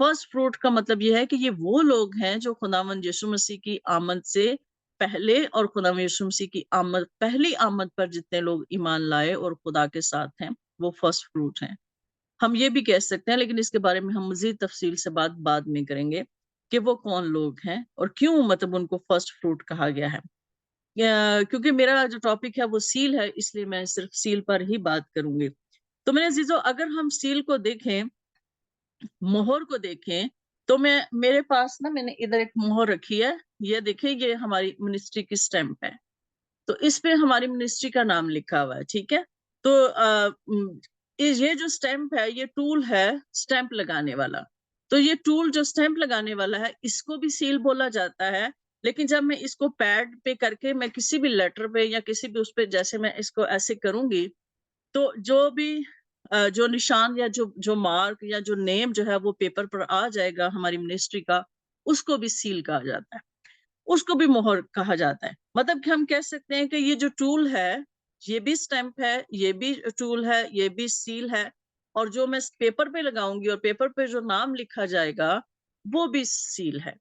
First fruit کا مطلب یہ ہے کہ یہ وہ لوگ ہیں جو خداوند یسوع مسیح کی آمد سے پہلے اور خداوند یسوع مسیح کی پہلی آمد پر جتنے لوگ ایمان لائے اور خدا کے ساتھ ہیں وہ فرسٹ فروٹ ہیں. ہم یہ بھی کہہ سکتے ہیں، لیکن اس کے بارے میں ہم مزید تفصیل سے بات بعد میں کریں گے کہ وہ کون لوگ ہیں اور کیوں مطلب ان کو فرسٹ فروٹ کہا گیا ہے. کیونکہ میرا جو ٹاپک ہے وہ سیل ہے، اس لیے میں صرف سیل پر ہی بات کروں گی. تو میرے عزیزو، اگر ہم سیل کو دیکھیں، مہر کو دیکھیں، تو میرے پاس میں نے ادھر ایک مہر رکھی ہے. یہ دیکھیں، یہ ہماری منسٹری کی سٹیمپ ہے. تو اس پہ ہماری منسٹری کا نام لکھا ہوا ہے. ٹھیک ہے. تو یہ جو سٹیمپ ہے، یہ ٹول ہے سٹیمپ لگانے والا. تو یہ ٹول جو سٹیمپ لگانے والا ہے، اس کو بھی سیل بولا جاتا ہے. لیکن جب میں اس کو پیڈ پہ کر کے میں کسی بھی لیٹر پہ یا کسی بھی اس پہ جیسے میں اس کو ایسے کروں گی، تو جو بھی جو نشان یا جو مارک یا جو نیم جو ہے وہ پیپر پر آ جائے گا ہماری منسٹری کا، اس کو بھی سیل کہا جاتا ہے، اس کو بھی مہر کہا جاتا ہے. مطلب کہ ہم کہہ سکتے ہیں کہ یہ جو ٹول ہے، یہ بھی سٹیمپ ہے، یہ بھی ٹول ہے، یہ بھی سیل ہے، اور جو میں پیپر پہ لگاؤں گی اور پیپر پہ جو نام لکھا جائے گا وہ بھی سیل ہے.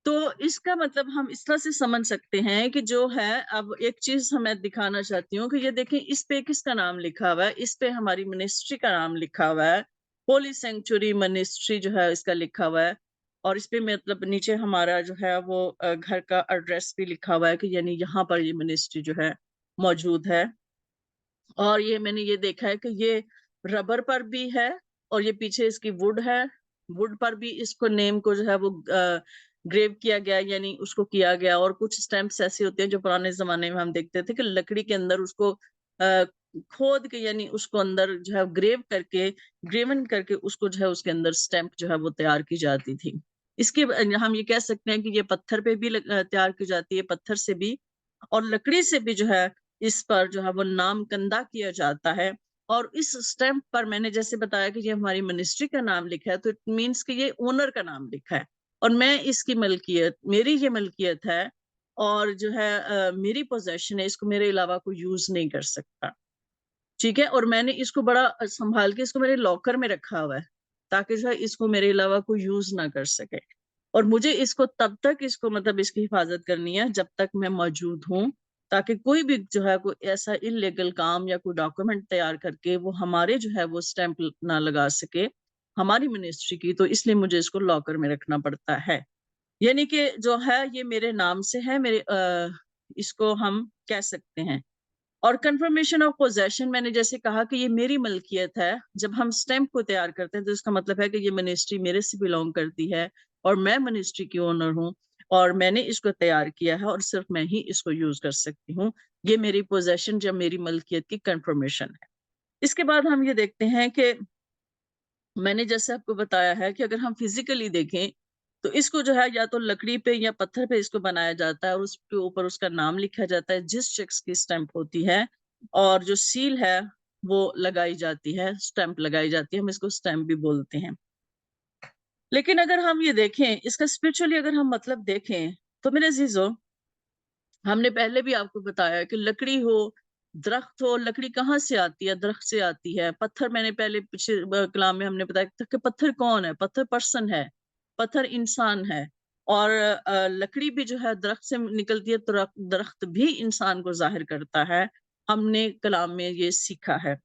تو اس کا مطلب ہم اس طرح سے سمجھ سکتے ہیں کہ جو ہے، اب ایک چیز میں دکھانا چاہتی ہوں کہ یہ دیکھیں، اس پہ کس کا نام لکھا ہوا ہے؟ اس پہ ہماری منسٹری کا نام لکھا ہوا ہے. ہولی سینکچوری منسٹری جو ہے اس کا لکھا ہوا ہے. اور اس پہ مطلب نیچے ہمارا جو ہے وہ گھر کا ایڈریس بھی لکھا ہوا ہے کہ یعنی یہاں پر یہ منسٹری جو ہے موجود ہے. اور یہ میں نے یہ دیکھا ہے کہ یہ ربر پر بھی ہے، اور یہ پیچھے اس کی ووڈ ہے. ووڈ پر بھی اس کو نیم کو جو ہے وہ گریو کیا گیا، یعنی اس کو کیا گیا. اور کچھ سٹیمپس ایسے ہوتے ہیں جو پرانے زمانے میں ہم دیکھتے تھے کہ لکڑی کے اندر اس کو کھود کے، یعنی اس کو اندر جو ہے گریون کر کے اس کو جو ہے اس کے اندر سٹیمپ جو ہے وہ تیار کی جاتی تھی. اس کے ہم یہ کہہ سکتے ہیں کہ یہ پتھر پہ بھی تیار کی جاتی ہے، پتھر سے بھی، اور لکڑی سے بھی جو ہے اس پر جو ہے وہ نام کندہ کیا جاتا ہے. اور اس سٹیمپ پر میں نے جیسے بتایا کہ یہ ہماری منسٹری کا نام لکھا ہے، تو اٹ مینس کہ یہ اونر کا نام لکھا ہے، اور میں اس کی ملکیت، میری یہ ملکیت ہے، اور جو ہے میری پوزیشن ہے، اس کو میرے علاوہ کوئی یوز نہیں کر سکتا. ٹھیک ہے. اور میں نے اس کو بڑا سنبھال کے اس کو میرے لاکر میں رکھا ہوا ہے، تاکہ جو ہے اس کو میرے علاوہ کوئی یوز نہ کر سکے. اور مجھے اس کو تب تک اس کو مطلب اس کی حفاظت کرنی ہے جب تک میں موجود ہوں، تاکہ کوئی بھی جو ہے کوئی ایسا انلیگل کام یا کوئی ڈاکومنٹ تیار کر کے وہ ہمارے جو ہے وہ سٹیمپ نہ لگا سکے ہماری منسٹری کی. تو اس لیے مجھے اس کو لاکر میں رکھنا پڑتا ہے. یعنی کہ جو ہے یہ میرے نام سے ہے، اس کو ہم کہہ سکتے ہیں. اور کنفرمیشن آف پوزیشن، میں نے جیسے کہا کہ یہ میری ملکیت ہے. جب ہم سٹیمپ کو تیار کرتے ہیں تو اس کا مطلب ہے کہ یہ منسٹری میرے سے بلونگ کرتی ہے، اور میں منسٹری کی اونر ہوں، اور میں نے اس کو تیار کیا ہے، اور صرف میں ہی اس کو یوز کر سکتی ہوں. یہ میری پوزیشن یا میری ملکیت کی کنفرمیشن ہے. اس کے بعد ہم یہ دیکھتے ہیں کہ میں نے جیسے آپ کو بتایا ہے کہ اگر ہم فزیکلی دیکھیں تو اس کو جو ہے یا تو لکڑی پہ یا پتھر پہ اس کو بنایا جاتا ہے، اور اس کے اوپر اس کا نام لکھا جاتا ہے جس شخص کی سٹیمپ ہوتی ہے، اور جو سیل ہے وہ لگائی جاتی ہے، سٹیمپ لگائی جاتی ہے. ہم اس کو سٹیمپ بھی بولتے ہیں. لیکن اگر ہم یہ دیکھیں اس کا اسپرچولی اگر ہم مطلب دیکھیں تو میرے عزیزو، ہم نے پہلے بھی آپ کو بتایا کہ لکڑی ہو، درخت ہو، لکڑی کہاں سے آتی ہے؟ درخت سے آتی ہے. پتھر، میں نے پہلے پچھلے کلام میں ہم نے بتایا کہ پتھر کون ہے؟ پتھر پرسن ہے، پتھر انسان ہے. اور لکڑی بھی جو ہے درخت سے نکلتی ہے، تو درخت بھی انسان کو ظاہر کرتا ہے. ہم نے کلام میں یہ سیکھا ہے.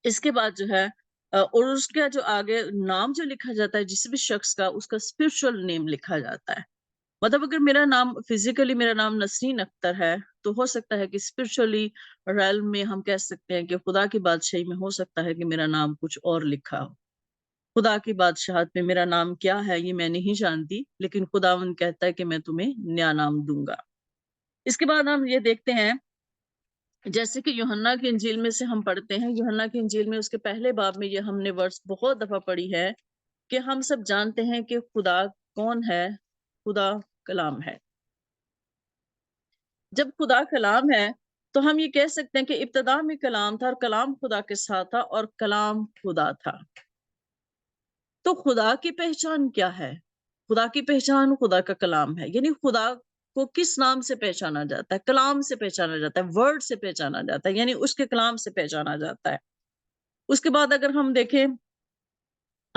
اس کے بعد جو ہے اور اس کا جو آگے نام جو لکھا جاتا ہے جس بھی شخص کا، اس کا اسپرچل نیم لکھا جاتا ہے. مطلب اگر میرا نام فزیکلی میرا نام نسرین اختر ہے، تو ہو سکتا ہے کہ اسپرچولی ریلم میں ہم کہہ سکتے ہیں کہ خدا کی بادشاہی میں ہو سکتا ہے کہ میرا نام کچھ اور لکھا ہو. خدا کی بادشاہت میں میرا نام کیا ہے یہ میں نہیں جانتی، لیکن خداوند کہتا ہے کہ میں تمہیں نیا نام دوں گا. اس کے بعد ہم یہ دیکھتے ہیں جیسے کہ یوحنا کی انجیل میں سے ہم پڑھتے ہیں، یوحنا کی انجیل میں اس کے پہلے باب میں یہ ہم نے ورس بہت دفعہ پڑھی ہے کہ ہم سب جانتے ہیں کہ خدا کون ہے؟ خدا کلام ہے. جب خدا کلام ہے تو ہم یہ کہہ سکتے ہیں کہ ابتدا میں کلام تھا، اور کلام خدا کے ساتھ تھا، اور کلام خدا تھا. تو خدا کی پہچان کیا ہے؟ خدا کی پہچان خدا کا کلام ہے. یعنی خدا کو کس نام سے پہچانا جاتا ہے؟ کلام سے پہچانا جاتا ہے، ورڈ سے پہچانا جاتا ہے، یعنی اس کے کلام سے پہچانا جاتا ہے. اس کے بعد اگر ہم دیکھیں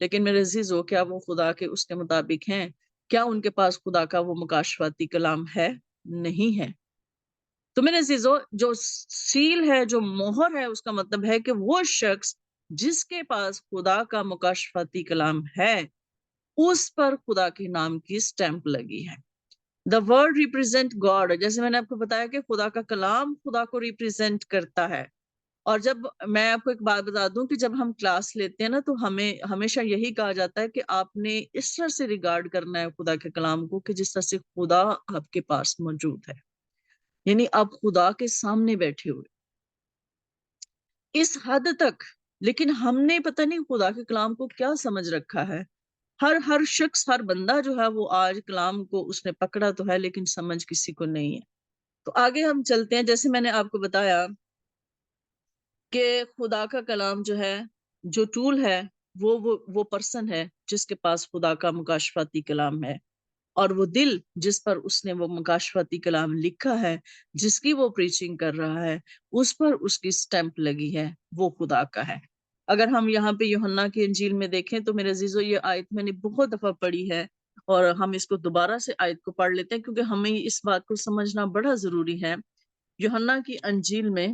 لیکن میرے عزیزو کیا وہ خدا کے اس کے مطابق ہیں؟ کیا ان کے پاس خدا کا وہ مکاشفاتی کلام ہے؟ نہیں ہے۔ تو میرے عزیزو جو سیل ہے، جو مہر ہے، اس کا مطلب ہے کہ وہ شخص جس کے پاس خدا کا مکاشفاتی کلام ہے اس پر خدا کے نام کی سٹیمپ لگی ہے۔ The word represent God، جیسے میں نے آپ کو بتایا کہ خدا کا کلام خدا کو ریپرزینٹ کرتا ہے۔ اور جب میں آپ کو ایک بات بتا دوں کہ جب ہم کلاس لیتے ہیں نا تو ہمیں ہمیشہ یہی کہا جاتا ہے کہ آپ نے اس طرح سے ریگارڈ کرنا ہے خدا کے کلام کو کہ جس طرح سے خدا آپ کے پاس موجود ہے، یعنی آپ خدا کے سامنے بیٹھے ہوئے اس حد تک۔ لیکن ہم نے پتہ نہیں خدا کے کلام کو کیا سمجھ رکھا ہے۔ ہر شخص، ہر بندہ جو ہے وہ آج کلام کو اس نے پکڑا تو ہے لیکن سمجھ کسی کو نہیں ہے۔ تو آگے ہم چلتے ہیں، جیسے میں نے آپ کو بتایا کہ خدا کا کلام جو ہے، جو ٹول ہے، وہ پرسن ہے جس کے پاس خدا کا مکاشفاتی کلام ہے، اور وہ دل جس پر اس نے وہ مکاشفاتی کلام لکھا ہے، جس کی وہ پریچنگ کر رہا ہے، اس پر اس کی سٹیمپ لگی ہے، وہ خدا کا ہے۔ اگر ہم یہاں پہ یوحنا کی انجیل میں دیکھیں تو میرے عزیزو یہ آیت میں نے بہت دفعہ پڑھی ہے، اور ہم اس کو دوبارہ سے آیت کو پڑھ لیتے ہیں کیونکہ ہمیں اس بات کو سمجھنا بڑا ضروری ہے۔ یوحنا کی انجیل میں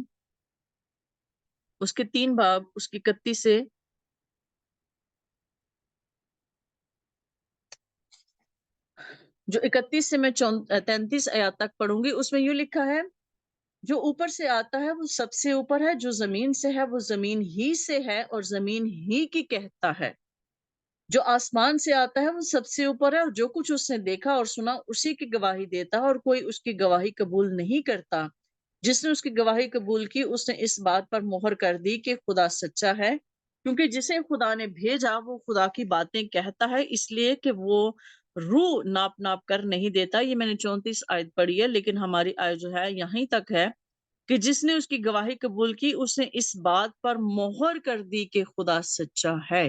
اس کے 3 باب، اس کی 31 سے جو 31 سے میں 33 آیات تک پڑھوں گی، اس میں یوں لکھا ہے، جو اوپر سے آتا ہے وہ سب سے اوپر ہے، جو زمین سے ہے وہ زمین ہی سے ہے اور زمین ہی کی کہتا ہے، جو آسمان سے آتا ہے وہ سب سے اوپر ہے، اور جو کچھ اس نے دیکھا اور سنا اسی کی گواہی دیتا ہے، اور کوئی اس کی گواہی قبول نہیں کرتا۔ جس نے اس کی گواہی قبول کی اس نے اس بات پر مہر کر دی کہ خدا سچا ہے، کیونکہ جسے خدا نے بھیجا وہ خدا کی باتیں کہتا ہے، اس لیے کہ وہ روح ناپ ناپ کر نہیں دیتا۔ یہ میں نے 34 آیت پڑھی ہے، لیکن ہماری آیت جو ہے یہیں تک ہے کہ جس نے اس کی گواہی قبول کی اس نے اس بات پر مہر کر دی کہ خدا سچا ہے۔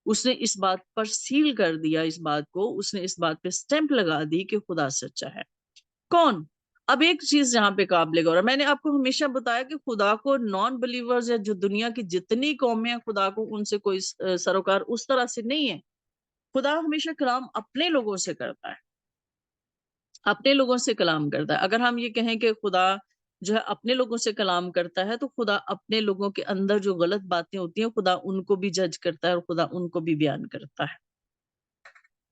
اس نے اس بات پر سیل کر دیا، اس بات کو اس نے اس بات پہ سٹیمپ لگا دی کہ خدا سچا ہے۔ کون؟ اب ایک چیز یہاں پہ قابل غور ہے، میں نے آپ کو ہمیشہ بتایا کہ خدا کو نان بلیورز یا جو دنیا کی جتنی قومیں ہیں خدا کو ان سے کوئی سروکار اس طرح سے نہیں ہے۔ خدا ہمیشہ کلام اپنے لوگوں سے کرتا ہے، اپنے لوگوں سے کلام کرتا ہے۔ اگر ہم یہ کہیں کہ خدا جو ہے اپنے لوگوں سے کلام کرتا ہے تو خدا اپنے لوگوں کے اندر جو غلط باتیں ہوتی ہیں خدا ان کو بھی جج کرتا ہے اور خدا ان کو بھی بیان کرتا ہے۔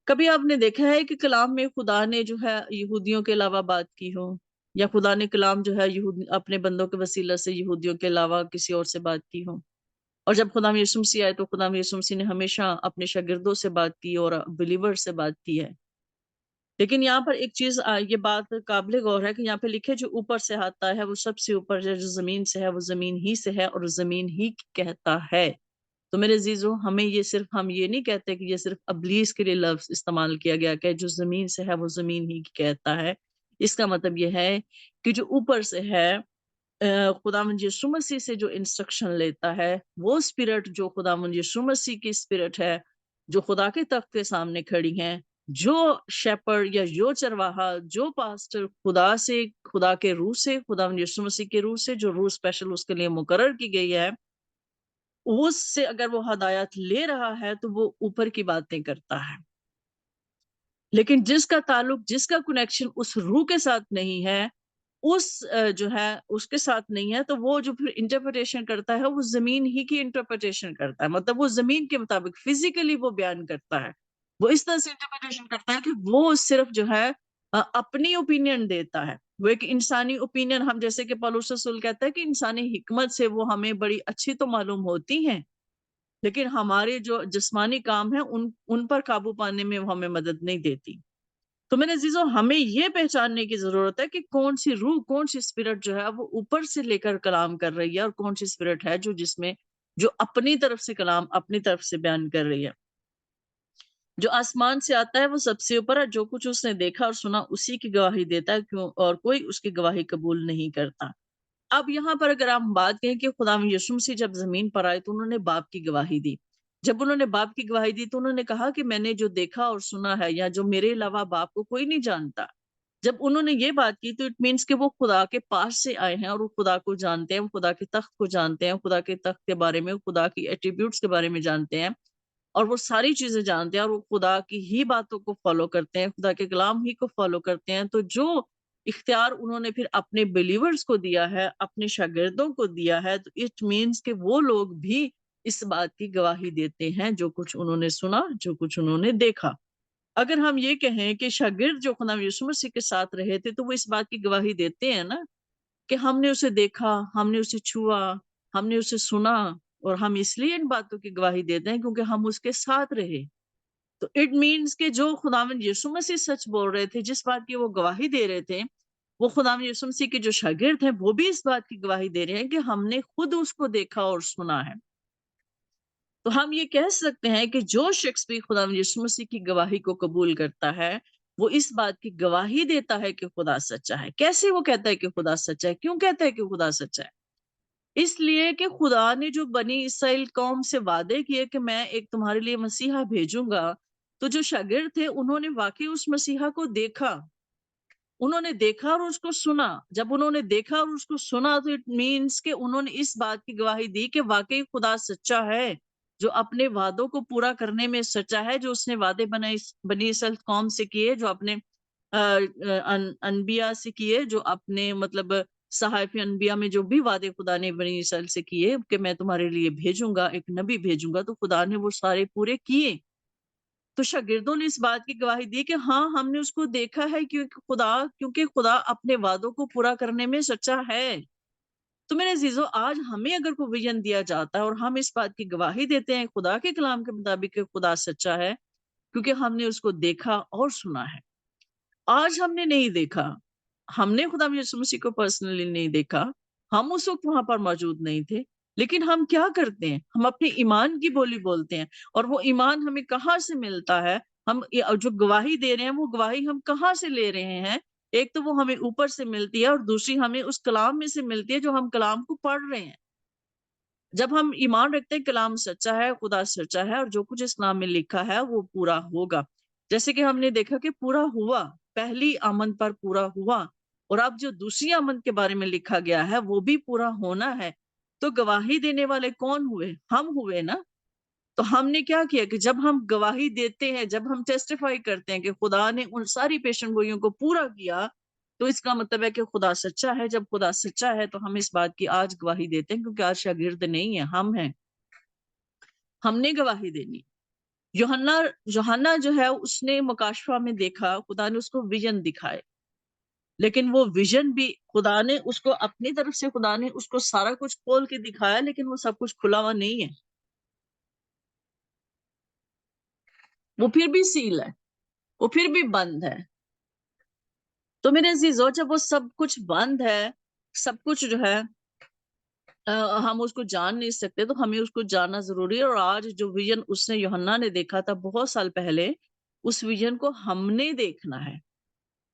کبھی آپ نے دیکھا ہے کہ کلام میں خدا نے جو ہے یہودیوں کے علاوہ بات کی ہو، یا خدا نے کلام جو ہے اپنے بندوں کے وسیلہ سے یہودیوں کے علاوہ کسی اور سے بات کی ہو؟ اور جب خدا یسوع مسیح آئے تو خدا یسوع مسیح نے ہمیشہ اپنے شاگردوں سے بات کی اور بلیور سے بات کی ہے۔ لیکن یہاں پر ایک چیز یہ بات قابل غور ہے کہ یہاں پہ لکھے جو اوپر سے آتا ہے وہ سب سے اوپر ہے، جو زمین سے ہے وہ زمین ہی سے ہے اور زمین ہی کہتا ہے۔ تو میرے عزیزو ہمیں یہ صرف، ہم یہ نہیں کہتے کہ یہ صرف ابلیس کے لیے لفظ استعمال کیا گیا کہ جو زمین سے ہے وہ زمین ہی کہتا ہے۔ اس کا مطلب یہ ہے کہ جو اوپر سے ہے، خداوند یسوع مسیح سے جو انسٹرکشن لیتا ہے، وہ اسپرٹ جو خداوند یسوع مسیح کی اسپرٹ ہے، جو خدا کے تخت کے سامنے کھڑی ہیں، جو شیپرڈ یا جو چرواہا، جو پاسٹر خدا سے، خدا کے روح سے، خداوند یسوع مسیح کے روح سے، جو روح اسپیشل اس کے لیے مقرر کی گئی ہے، اس سے اگر وہ ہدایت لے رہا ہے تو وہ اوپر کی باتیں کرتا ہے۔ لیکن جس کا تعلق، جس کا کنیکشن اس روح کے ساتھ نہیں ہے، اس جو ہے اس کے ساتھ نہیں ہے، تو وہ جو پھر انٹرپریٹیشن کرتا ہے وہ زمین ہی کی انٹرپریٹیشن کرتا ہے، مطلب وہ زمین کے مطابق فزیکلی وہ بیان کرتا ہے، وہ اس طرح سے انٹرپریٹیشن کرتا ہے کہ وہ صرف جو ہے اپنی اوپینین دیتا ہے، وہ ایک انسانی اوپینین، ہم جیسے کہ پولس رسول کہتا ہے کہ انسانی حکمت سے وہ ہمیں بڑی اچھی تو معلوم ہوتی ہیں، لیکن ہمارے جو جسمانی کام ہیں ان پر قابو پانے میں وہ ہمیں مدد نہیں دیتی۔ تو میرے عزیزو ہمیں یہ پہچاننے کی ضرورت ہے کہ کون سی روح، کون سی اسپرٹ جو ہے وہ اوپر سے لے کر کلام کر رہی ہے، اور کون سی اسپرٹ ہے جو جس میں جو اپنی طرف سے کلام اپنی طرف سے بیان کر رہی ہے۔ جو آسمان سے آتا ہے وہ سب سے اوپر ہے، جو کچھ اس نے دیکھا اور سنا اسی کی گواہی دیتا ہے، کیوں اور کوئی اس کی گواہی قبول نہیں کرتا۔ اب یہاں پر اگر ہم بات کریں کہ خدا یسوع مسیح جب زمین پر آئے تو انہوں نے باپ کی گواہی دی۔ جب انہوں نے باپ کی گواہی دی تو انہوں نے کہا کہ میں نے جو دیکھا اور سنا ہے، یا جو میرے علاوہ باپ کو کوئی نہیں جانتا۔ جب انہوں نے یہ بات کی تو اٹ مینس کہ وہ خدا کے پاس سے آئے ہیں اور وہ خدا کو جانتے ہیں، وہ خدا کے تخت کو جانتے ہیں، خدا کے تخت کے بارے میں، خدا کی ایٹریبیوٹس کے بارے میں جانتے ہیں۔ اور وہ ساری چیزیں جانتے ہیں اور وہ خدا کی ہی باتوں کو فالو کرتے ہیں، خدا کے کلام ہی کو فالو کرتے ہیں، تو جو اختیار انہوں نے پھر اپنے بلیورز کو دیا ہے، اپنے شاگردوں کو دیا ہے، تو اٹ مینس کہ وہ لوگ بھی اس بات کی گواہی دیتے ہیں جو کچھ انہوں نے سنا، جو کچھ انہوں نے دیکھا۔ اگر ہم یہ کہیں کہ شاگرد جو خدا یسوع مسیح کے ساتھ رہے تھے تو وہ اس بات کی گواہی دیتے ہیں نا کہ ہم نے اسے دیکھا، ہم نے اسے چھوا، ہم نے اسے سنا، اور ہم اس لیے ان باتوں کی گواہی دیتے ہیں کیونکہ ہم اس کے ساتھ رہے۔ تو اٹ مینس کہ جو خداوند یسوع مسیح سچ بول رہے تھے، جس بات کی وہ گواہی دے رہے تھے، وہ خداوند یسوع مسیح کے جو شاگرد ہیں وہ بھی اس بات کی گواہی دے رہے ہیں کہ ہم نے خود اس کو دیکھا اور سنا ہے۔ تو ہم یہ کہہ سکتے ہیں کہ جو شخص بھی خداوند یسوع مسیح کی گواہی کو قبول کرتا ہے، وہ اس بات کی گواہی دیتا ہے کہ خدا سچا ہے۔ کیسے وہ کہتا ہے کہ خدا سچا ہے؟ کیوں کہتا ہے کہ خدا سچا ہے؟ اس لیے کہ خدا نے جو بنی اسرائیل قوم سے وعدے کیے کہ میں ایک تمہارے لیے مسیحا بھیجوں گا، تو جو شاگرد تھے انہوں نے واقعی اس مسیحا کو دیکھا، انہوں نے دیکھا اور اس کو سنا۔ جب انہوں نے دیکھا اور اس کو سنا تو اٹ مینس کہ انہوں نے اس بات کی گواہی دی کہ واقعی خدا سچا ہے، جو اپنے وعدوں کو پورا کرنے میں سچا ہے، جو اس نے وعدے بنی اسرائیل قوم سے کیے، جو اپنے انبیاء سے کیے، جو اپنے مطلب صحائف انبیاء میں جو بھی وعدے خدا نے بنی اسرائیل سے کیے کہ میں تمہارے لیے بھیجوں گا، ایک نبی بھیجوں گا، تو خدا نے وہ سارے پورے کیے۔ تو شاگردوں نے اس بات کی گواہی دی کہ ہاں ہم نے اس کو دیکھا ہے کیونکہ خدا اپنے وعدوں کو پورا کرنے میں سچا ہے۔ تو میرے عزیزو، آج ہمیں اگر کوئی ویژن دیا جاتا ہے اور ہم اس بات کی گواہی دیتے ہیں خدا کے کلام کے مطابق کہ خدا سچا ہے، کیونکہ ہم نے اس کو دیکھا اور سنا ہے۔ آج ہم نے نہیں دیکھا، ہم نے خدا یسوع مسیح کو پرسنلی نہیں دیکھا، ہم اس وقت وہاں پر موجود نہیں تھے، لیکن ہم کیا کرتے ہیں؟ ہم اپنے ایمان کی بولی بولتے ہیں، اور وہ ایمان ہمیں کہاں سے ملتا ہے؟ ہم جو گواہی دے رہے ہیں وہ گواہی ہم کہاں سے لے رہے ہیں؟ ایک تو وہ ہمیں اوپر سے ملتی ہے، اور دوسری ہمیں اس کلام میں سے ملتی ہے جو ہم کلام کو پڑھ رہے ہیں۔ جب ہم ایمان رکھتے ہیں کلام سچا ہے، خدا سچا ہے، اور جو کچھ اس کلام میں لکھا ہے وہ پورا ہوگا، جیسے کہ ہم نے دیکھا کہ پورا ہوا، پہلی آمد پر پورا ہوا، اور اب جو دوسری آمد کے بارے میں لکھا گیا ہے وہ بھی پورا ہونا ہے۔ تو گواہی دینے والے کون ہوئے؟ ہم ہوئے نا۔ تو ہم نے کیا کیا کہ جب ہم گواہی دیتے ہیں، جب ہم ٹیسٹیفائی کرتے ہیں کہ خدا نے ان ساری پیشن گوئیوں کو پورا کیا، تو اس کا مطلب ہے کہ خدا سچا ہے۔ جب خدا سچا ہے تو ہم اس بات کی آج گواہی دیتے ہیں، کیونکہ آج شاگرد نہیں ہیں، ہم ہیں، ہم نے گواہی دینی۔ یوحنا جو ہے اس نے مکاشفہ میں دیکھا، خدا نے اس کو ویژن دکھائے، لیکن وہ ویژن بھی خدا نے اس کو اپنی طرف سے، خدا نے اس کو سارا کچھ کھول کے دکھایا، لیکن وہ سب کچھ کھلا ہوا نہیں ہے، وہ پھر بھی سیل ہے، وہ پھر بھی بند ہے۔ تو میرے عزیزو، جب وہ سب کچھ بند ہے، سب کچھ جو ہے ہم اس کو جان نہیں سکتے، تو ہمیں اس کو جاننا ضروری ہے۔ اور آج جو ویژن اس نے یوحنا نے دیکھا تھا بہت سال پہلے، اس ویژن کو ہم نے دیکھنا ہے۔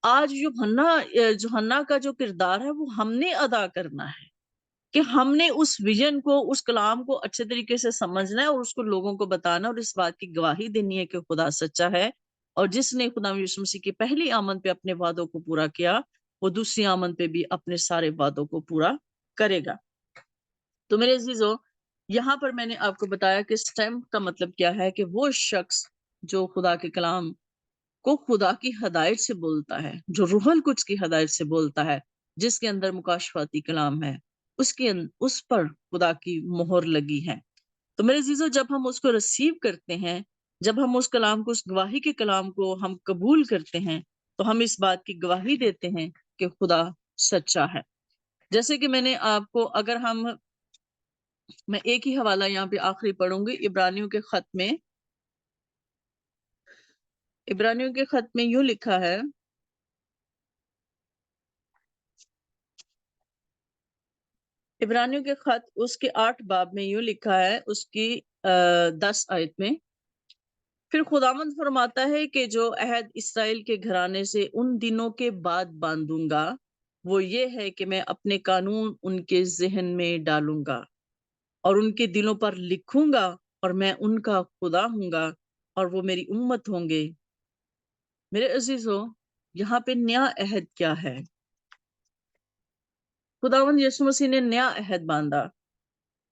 آج یوحنا کا جو کردار ہے وہ ہم نے ادا کرنا ہے، کہ ہم نے اس ویژن کو، اس کلام کو اچھے طریقے سے سمجھنا ہے، اور اس کو لوگوں کو بتانا، اور اس بات کی گواہی دینی ہے کہ خدا سچا ہے، اور جس نے خدا یسوع مسیح کی پہلی آمد پہ اپنے وعدوں کو پورا کیا، وہ دوسری آمد پہ بھی اپنے سارے وعدوں کو پورا کرے گا۔ تو میرے عزیزو، یہاں پر میں نے آپ کو بتایا کہ اسٹیمپ کا مطلب کیا ہے، کہ وہ شخص جو خدا کے کلام کو خدا کی ہدایت سے بولتا ہے، جو روح القدس کی ہدایت سے بولتا ہے، جس کے اندر مکاشفاتی کلام ہے، اس پر خدا کی مہر لگی ہے۔ تو میرے عزیزو، جب ہم اس کو ریسیو کرتے ہیں، جب ہم اس کلام کو، اس گواہی کے کلام کو ہم قبول کرتے ہیں، تو ہم اس بات کی گواہی دیتے ہیں کہ خدا سچا ہے۔ جیسے کہ میں نے آپ کو، اگر میں ایک ہی حوالہ یہاں پہ آخری پڑھوں گی، عبرانیوں کے خط میں یوں لکھا ہے، عبرانیوں کے خط اس کے 8 باب میں یوں لکھا ہے، اس کی 10 آیت میں، پھر خداوند فرماتا ہے کہ جو عہد اسرائیل کے گھرانے سے ان دنوں کے بعد باندھوں گا، وہ یہ ہے کہ میں اپنے قانون ان کے ذہن میں ڈالوں گا اور ان کے دلوں پر لکھوں گا، اور میں ان کا خدا ہوں گا اور وہ میری امت ہوں گے۔ میرے عزیزو، یہاں پہ نیا عہد کیا ہے؟ خداوند یسوع مسیح نے نیا عہد باندھا،